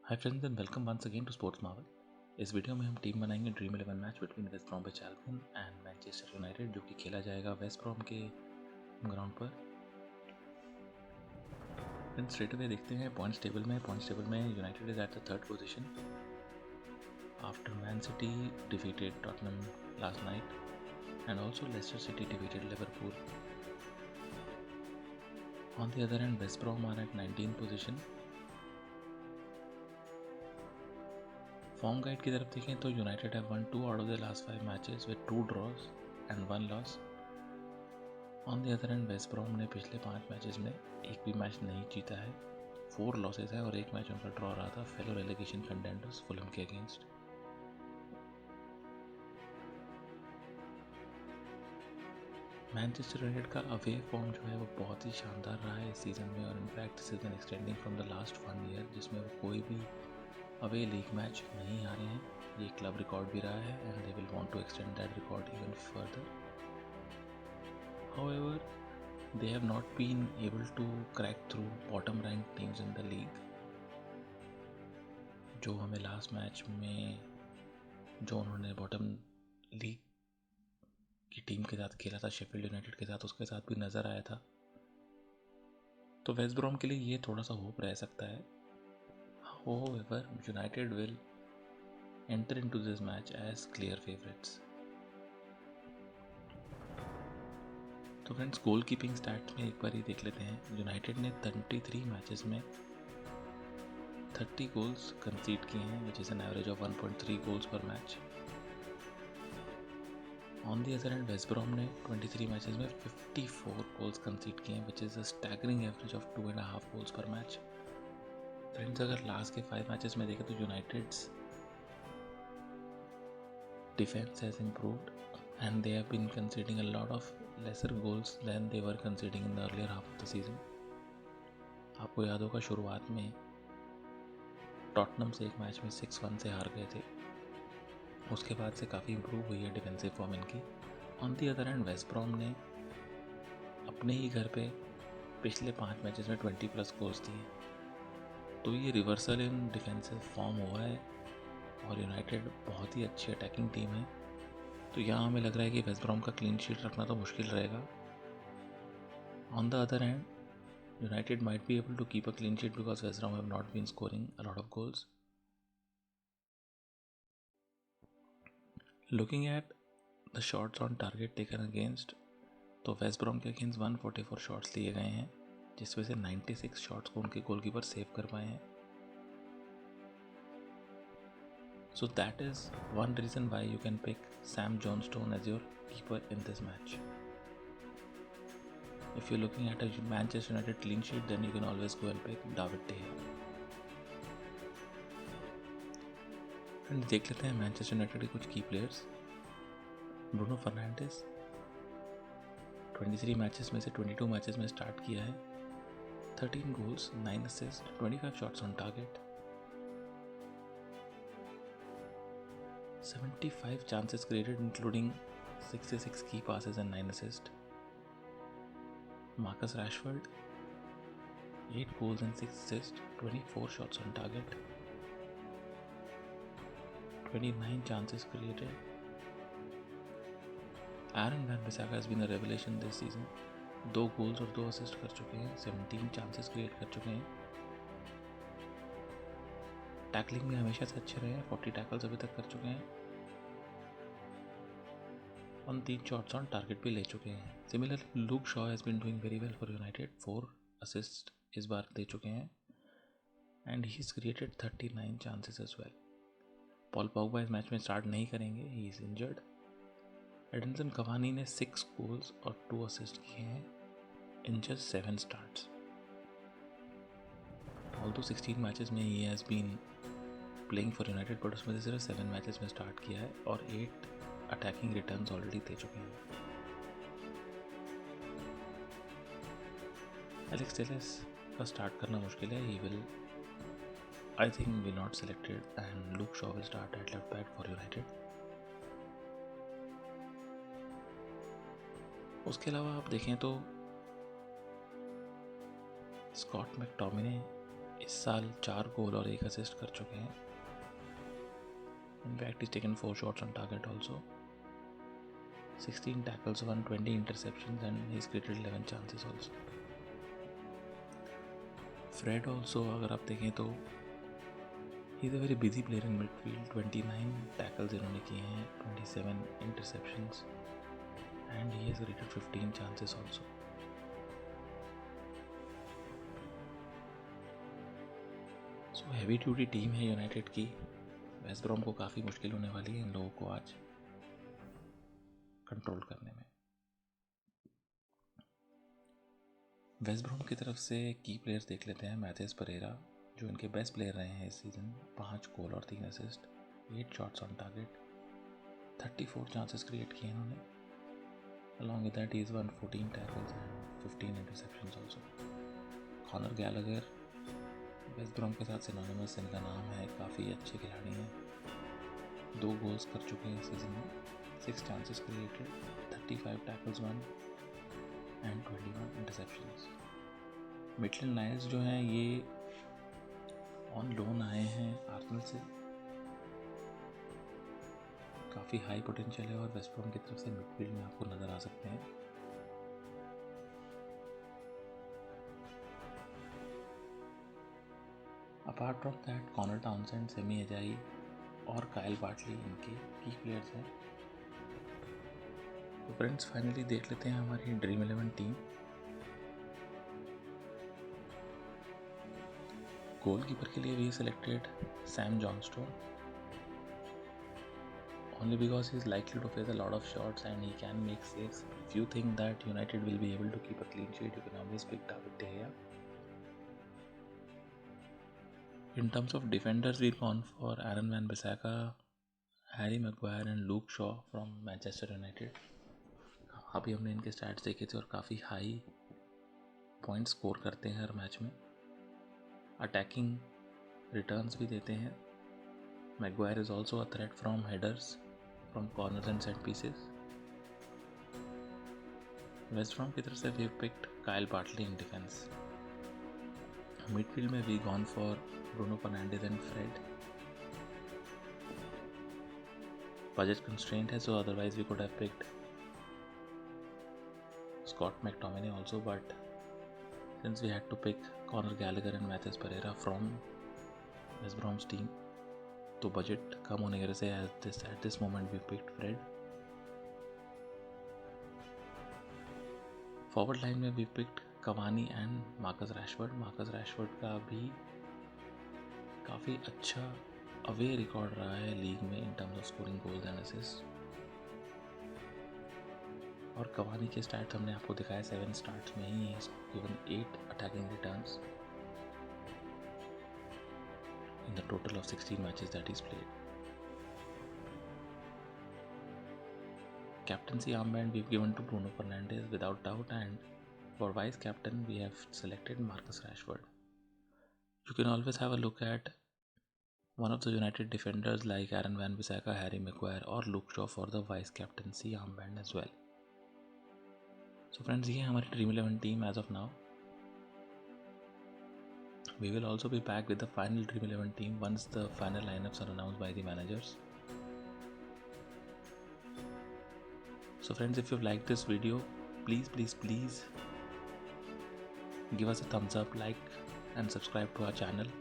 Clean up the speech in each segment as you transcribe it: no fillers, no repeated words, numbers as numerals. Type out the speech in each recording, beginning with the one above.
Hi friends and welcome once again to Sports Marvel. इस video में हम team बनाएंगे dream 11 match between West Bromwich Albion and Manchester United, जो कि खेला जाएगा वेस्ट ब्रॉम के ग्राउंड पर। फ्रेंड्स स्ट्रेट अवे देखते हैं पॉइंट्स टेबल में United is at the third position after Man City defeated Tottenham last night and also Leicester City defeated Liverpool. On the other end West Brom are at 19th position. Form guide की तरफ देखें तो United have won 2 out of the last 5 matches with 2 draws and 1 loss. On the other end West Brom ने पिछले 5 matches में एक भी match नहीं जीता है, 4 लॉसेस है और एक मैच उनका ड्रॉ रहा था फेलो रेलेगेशन कंटेंडर्स फुलहम के अगेंस्ट। मैनचेस्टर यूनाइटेड का अवे फॉर्म जो है वो बहुत ही शानदार रहा है इस सीज़न में, और in fact season extending from the last 1 year जिसमें वो कोई भी अवे लीग मैच नहीं हारे हैं। ये क्लब रिकॉर्ड भी रहा है and they will want to extend that record even further. However, they have not been able to crack through bottom ranked teams in the league, जो हमें लास्ट मैच में जो उन्होंने बॉटम लीग की team के साथ खेला था शेफील्ड यूनाइटेड के साथ, उसके साथ भी नज़र आया था। तो वेस्ट ब्रॉम के लिए ये थोड़ा सा होप रह सकता है। However, United will enter into this match as clear favorites. तो फ्रेंड्स गोल कीपिंग स्टैट्स में एक बार ही देख लेते हैं। यूनाइटेड ने 33 मैचेस में 30 गोल्स कंसीड किए हैं, which is an average of 1.3 goals per match. On the other end West Brom ने 23 मैचेस में 54 गोल्स कंसीड किए हैं, which is a staggering average of 2.5 goals per match. Friends अगर last के 5 matches में देखें तो United's defence has improved and they have been conceding a lot of lesser goals than they were conceding in the earlier half of the season. आपको याद होगा शुरुआत में टॉटनहम से एक मैच में 6-1 से हार गए थे, उसके बाद से काफ़ी इम्प्रूव हुई है डिफेंसिव फॉर्म इनकी। On the other end West Brom ने अपने ही घर पे पिछले 5 मैचेस में 20+ गोल्स दिए, तो ये रिवर्सल इन डिफेंसिव फॉर्म हुआ है और यूनाइटेड बहुत ही अच्छी अटैकिंग टीम है। तो यहाँ हमें लग रहा है कि वेस्ट ब्रॉम का क्लीन शीट रखना तो मुश्किल रहेगा। On the other hand United might be able to keep a clean sheet because West Brom have not been scoring a lot of goals. Looking at the shots on target taken against, तो वेस्ट ब्रॉम के against 144 shots लिए गए हैं, जिसमें से 96 shots को उनके गोलकीपर सेव कर पाए हैं। So that is one reason why you can pick Sam Johnstone as your keeper in this match. If you're looking at a Manchester United clean sheet, then you can always go and pick David De Gea. And देख लेते हैं Manchester United के कुछ की players. Bruno Fernandes 23 matches में से 22 matches में start किया है, 13 goals, 9 assist, 25 shots on target, 75 chances created including 66 key passes and 9 assists. Marcus Rashford 8 goals and 6 assists, 24 shots on target, 29 chances created. Aaron Wan-Bissaka has been a revelation this season. 2 goals और 2 assists कर चुके हैं, 17 chances create कर चुके हैं। Tackling में हमेशा से अच्छे रहे हैं, 40 टैकल्स अभी तक कर चुके हैं और 3 शॉट्स ऑन टारगेट भी ले चुके हैं। Similarly Luke Shaw has been doing very well for United, 4 assist इस बार दे चुके हैं and he is created 39 chances as well. Paul Pogba इस मैच में स्टार्ट नहीं करेंगे, he is injured. Edinson Cavani ने 6 गोल्स और 2 असिस्ट किए हैं in just 7 starts. Although 16 matches में he has been playing for United, but उसमें से सिर्फ 7 मैचेस में स्टार्ट किया है और 8 अटैकिंग रिटर्न्स ऑलरेडी दे चुके हैं। एलेक्स टेलेस का स्टार्ट करना मुश्किल है, he will I think will not selected and Luke Shaw will start at left back for United. उसके अलावा आप देखें तो स्कॉट मैकटोमिने इस साल 4 गोल और 1 असिस्ट कर चुके हैं. In fact, he's taken 4 shots on target also. 16 tackles, 120 interceptions, and he's created 11 chances also. Fred also, अगर आप देखें तो he's a very busy player in midfield. 29 tackles इन्होंने किए हैं, 27 interceptions, and he has created 15 chances also. So heavy duty team है United की. Waste ब्रॉम को काफ़ी मुश्किल होने वाली है इन लोगों को आज कंट्रोल करने में. वेस्ट ब्रॉम की तरफ से की प्लेयर्स देख लेते हैं. मैथ्यूस परेरा जो इनके बेस्ट प्लेयर रहे हैं इस सीज़न. 5 गोल और 3 assist, 8 shots on target, 34 chances create किए इन्होंने. Along with that he is 14 tackles and 15 interceptions also. Conor Gallagher West ब्रॉम के साथ सिनोनिमस इनका नाम है. काफ़ी अच्छे खिलाड़ी हैं. 2 गोल्स कर चुके हैं सीजन में, 6 chances created, 35 tackles won and 21 interceptions. Midland Lions जो हैं ये ऑन लोन आए हैं आर्सेनल से. काफ़ी हाई पोटेंशियल है और वेस्ट ब्रॉम की तरफ से मिडफील्ड में आपको नज़र आ सकते हैं. Apart from that Conor Townsend, Semi Ajayi और काइल बार्टली इनके की प्लेयर्स हैं. तो फ्रेंड्स फाइनली देख लेते हैं हमारी ड्रीम 11 टीम. गोलकीपर के लिए we selected Sam Johnstone only because he is likely to face a lot of shots and he can make saves. If you think that United will be able to keep a clean sheet, you can always pick David De Gea. In terms of defenders, we've gone for Aaron Wan-Bissaka, Harry Maguire and Luke Shaw from Manchester United. अभी हमने इनके stats देखे थे और काफ़ी high point score करते हैं हर match में. अटैकिंग रिटर्न्स भी देते हैं. Maguire is also a threat from headers, from corners and set pieces. West Brom की तरफ से we picked Kyle Bartley in defence. Midfield में we gone for Bruno Fernandes and Fred. Budget constraint है, so otherwise we could have picked Scott McTominay also, but since we had to pick Conor Gallagher and Matheus Pereira from West Brom's team, तो budget कम होने की वजह से at this moment we picked Fred. Forward line में we picked Cavani and Marcus Rashford. Marcus Rashford का भी काफ़ी अच्छा अवे रिकॉर्ड रहा है लीग में in terms of scoring goals and assist. और कवानी के स्टार्ट हमने आपको दिखाया 7 स्टार्ट्स में ही है. Given 8 attacking returns in the total of 16 matches that he's played. Captaincy armband we've given to Bruno Fernandes without doubt, and for vice captain we have selected Marcus Rashford. You can always have a look at one of the United defenders like Aaron Wan-Bissaka, Harry Maguire or Luke Shaw for the vice captaincy armband as well. So friends, ये है हमारी Dream 11 team as of now. We will also be back with the final Dream 11 team once the final lineups are announced by the managers. So friends, if you've liked this video, please give us a thumbs up, like and subscribe to our channel.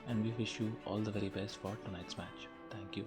And we wish you all the very best for tonight's match. Thank you.